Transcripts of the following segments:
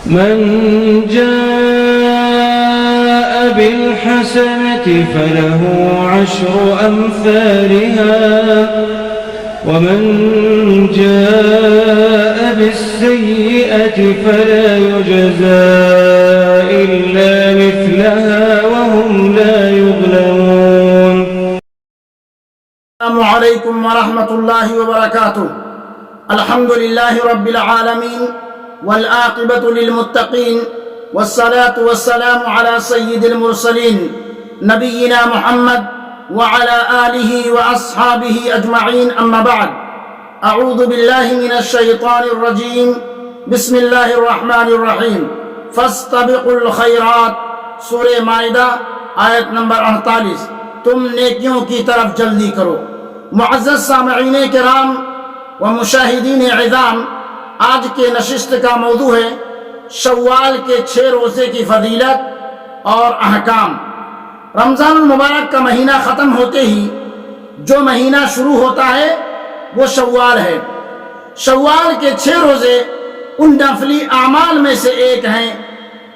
من جاء بالحسنة فله 10 أمثالها ومن جاء بالسيئة فلا يجزى إلا مثلها وهم لا يظلمون. السلام عليكم ورحمة الله وبركاته. الحمد لله رب العالمين والعاقبة للمتقين والصلاة والسلام على سيد المرسلين نبينا محمد وعلى آله وأصحابه أجمعين. أما بعد، أعوذ بالله من الشيطان الرجيم. بسم الله الرحمن الرحيم. فاستبقوا الخيرات، سورہ مائدہ آیت نمبر 48. تم نیکیوں کی طرف جلدی کرو. معزز سامعین کرام و مشاہدین عظام، آج کے نشست کا موضوع ہے شوال کے 6 روزے کی فضیلت اور احکام. رمضان المبارک کا مہینہ ختم ہوتے ہی جو مہینہ شروع ہوتا ہے وہ شوال ہے. شوال کے 6 روزے ان نفلی اعمال میں سے ایک ہیں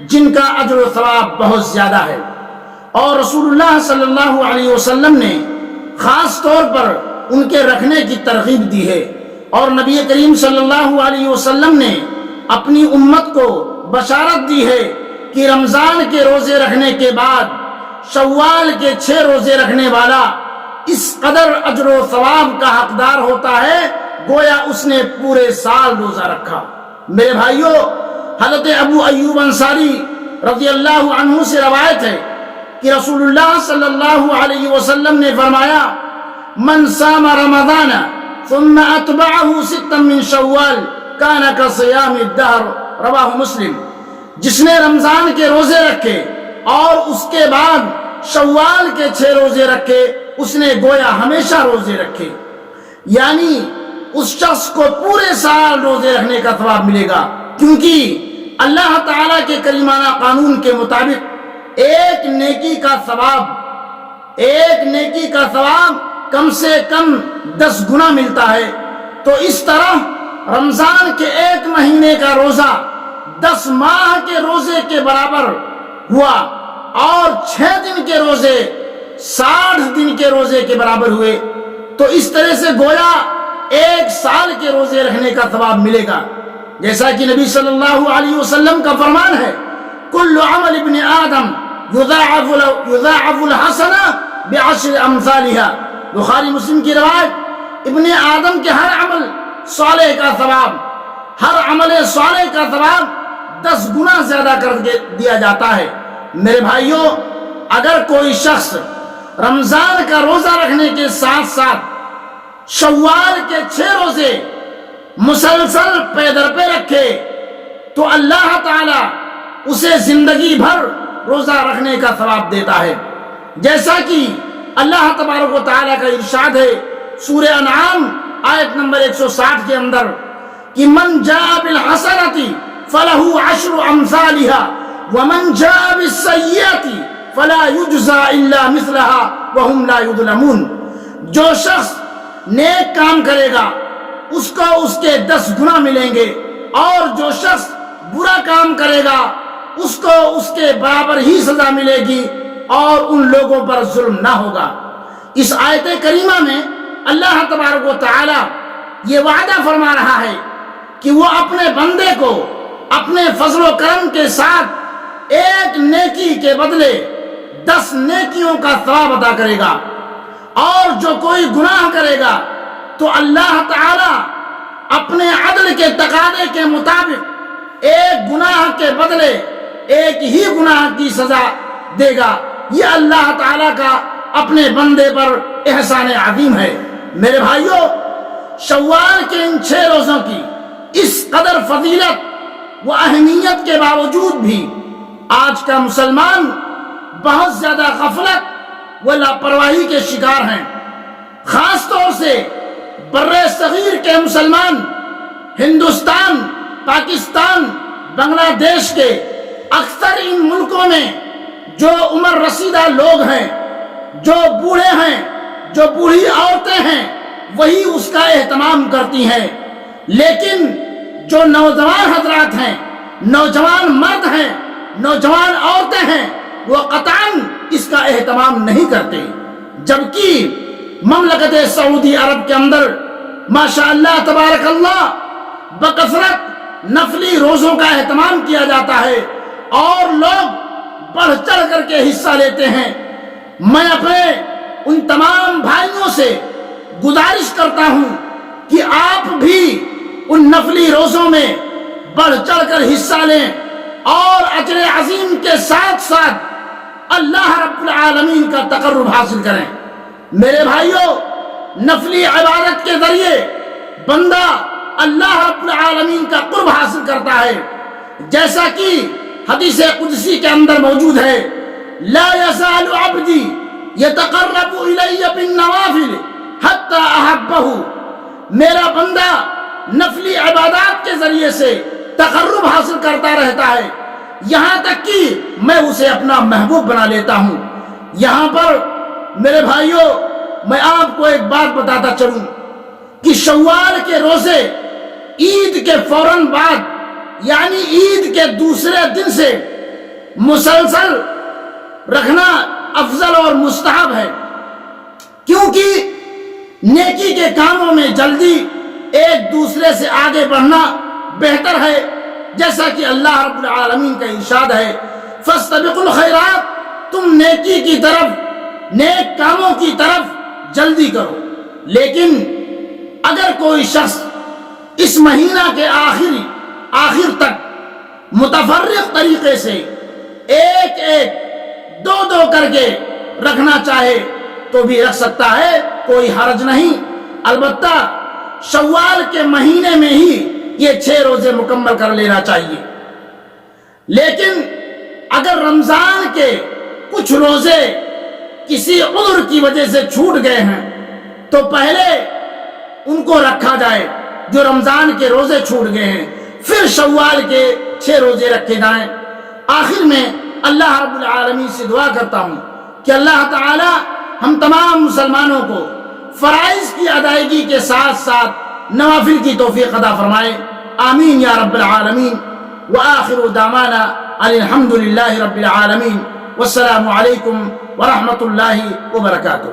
جن کا اجر و ثواب بہت زیادہ ہے، اور رسول اللہ صلی اللہ علیہ وسلم نے خاص طور پر ان کے رکھنے کی ترغیب دی ہے، اور نبی کریم صلی اللہ علیہ وسلم نے اپنی امت کو بشارت دی ہے کہ رمضان کے روزے رکھنے کے بعد شوال کے 6 روزے رکھنے والا اس قدر اجر و ثواب کا حقدار ہوتا ہے گویا اس نے پورے سال روزہ رکھا. میرے بھائیو، حضرت ابو ایوب انصاری رضی اللہ عنہ سے روایت ہے کہ رسول اللہ صلی اللہ علیہ وسلم نے فرمایا: من صام رمضان ثم اتبعه 6 من شوال كان كصيام الدهر. رواہ مسلم. جس نے رمضان کے روزے رکھے اور اس کے بعد شوال کے 6 روزے رکھے اس نے گویا ہمیشہ روزے رکھے، یعنی اس شخص کو پورے سال روزے رکھنے کا ثواب ملے گا، کیونکہ اللہ تعالیٰ کے کریمانہ قانون کے مطابق ایک نیکی کا ثواب کم سے کم 10 گنا ملتا ہے. تو اس طرح رمضان کے 1 مہینے کا روزہ 10 ماہ کے روزے کے برابر ہوا، اور 6 دن کے روزے 60 دن کے روزے کے برابر ہوئے. تو اس طرح سے گویا 1 سال کے روزے رکھنے کا ثواب ملے گا، جیسا کہ نبی صلی اللہ علیہ وسلم کا فرمان ہے: کل عمل ابن آدم یضاعف الحسنہ ب10 امثالها. بخاری مسلم کی روایت. ابن آدم کے ہر عمل صالح کا ثواب 10 گنا زیادہ کر دیا جاتا ہے. میرے بھائیوں، اگر کوئی شخص رمضان کا روزہ رکھنے کے ساتھ ساتھ شوال کے 6 روزے مسلسل پے در پے رکھے تو اللہ تعالی اسے زندگی بھر روزہ رکھنے کا ثواب دیتا ہے، جیسا کہ اللہ تبارک و تعالیٰ کا ارشاد ہے سورہ انعام آیت نمبر 160 کے اندر کہ من جاء بالحسنۃ فلہ 10 امثالها ومن جاء بالسیئۃ فلا یجزى الا مثلها وهم لا یظلمون. جو شخص نیک کام کرے گا اس کو اس کے 10 گنا ملیں گے، اور جو شخص برا کام کرے گا اس کو اس کے برابر ہی سزا ملے گی، اور ان لوگوں پر ظلم نہ ہوگا. اس آیت کریمہ میں اللہ تبارک و تعالی یہ وعدہ فرما رہا ہے کہ وہ اپنے بندے کو اپنے فضل و کرم کے ساتھ 1 نیکی کے بدلے 10 نیکیوں کا ثواب عطا کرے گا، اور جو کوئی گناہ کرے گا تو اللہ تعالی اپنے عدل کے تقاضے کے مطابق 1 گناہ کے بدلے 1 ہی گناہ کی سزا دے گا. یہ اللہ تعالیٰ کا اپنے بندے پر احسان عظیم ہے. میرے بھائیوں، شوال کے ان 6 روزوں کی اس قدر فضیلت و اہمیت کے باوجود بھی آج کا مسلمان بہت زیادہ غفلت و لاپرواہی کے شکار ہیں. خاص طور سے بر صغیر کے مسلمان ہندوستان، پاکستان، بنگلہ دیش کے اکثر ان ملکوں میں جو عمر رسیدہ لوگ ہیں، جو بوڑھے ہیں، جو بوڑھی عورتیں ہیں، وہی اس کا اہتمام کرتی ہیں، لیکن جو نوجوان حضرات ہیں نوجوان مرد ہیں، نوجوان عورتیں ہیں، وہ قطعاً اس کا اہتمام نہیں کرتے، جبکہ مملکت سعودی عرب کے اندر ماشاءاللہ تبارک اللہ بکثرت نفلی روزوں کا اہتمام کیا جاتا ہے اور لوگ بڑھ چڑھ کر کے حصہ لیتے ہیں۔ میں اپنے ان تمام بھائیوں سے گزارش کرتا ہوں کہ آپ بھی ان نفلی روزوں میں بڑھ چڑھ کر حصہ لیں اور اجر عظیم کے ساتھ ساتھ اللہ رب العالمین کا تقرب حاصل کریں۔ میرے بھائیوں، نفلی عبادت کے ذریعے بندہ اللہ رب العالمین کا قرب حاصل کرتا ہے، جیسا کہ حدیث قدسی کے اندر موجود ہے، لا يزال عبدی یتقرب الی بالنوافل حتی احبہ۔ میرا بندہ نفلی عبادات کے ذریعے سے تقرب حاصل کرتا رہتا ہے یہاں تک کہ میں اسے اپنا محبوب بنا لیتا ہوں۔ یہاں پر میرے بھائیوں میں آپ کو ایک بات بتاتا چلوں کہ شوال کے روزے عید کے فوراً بعد یعنی عید کے دوسرے دن سے مسلسل رکھنا افضل اور مستحب ہے، کیونکہ نیکی کے کاموں میں جلدی ایک دوسرے سے آگے بڑھنا بہتر ہے، جیسا کہ اللہ رب العالمین کا ارشاد ہے، فاستبقوا الخیرات، تم نیکی کی طرف، نیک کاموں کی طرف جلدی کرو۔ لیکن اگر کوئی شخص اس مہینہ کے آخر تک متفرق طریقے سے ایک دو کر کے رکھنا چاہے تو بھی رکھ سکتا ہے، کوئی حرج نہیں۔ البتہ شوال کے مہینے میں ہی یہ 6 روزے مکمل کر لینا چاہیے۔ لیکن اگر رمضان کے کچھ روزے کسی عذر کی وجہ سے چھوٹ گئے ہیں تو پہلے ان کو رکھا جائے جو رمضان کے روزے چھوٹ گئے ہیں، پھر شوال کے 6 روزے رکھے جائیں۔ آخر میں اللہ رب العالمین سے دعا کرتا ہوں کہ اللہ تعالی ہم تمام مسلمانوں کو فرائض کی ادائیگی کے ساتھ ساتھ نوافل کی توفیق عطا فرمائے، آمین یا رب العالمین۔ وآخر دعوانا الحمد للہ رب العالمین، والسلام علیکم ورحمۃ اللہ وبرکاتہ۔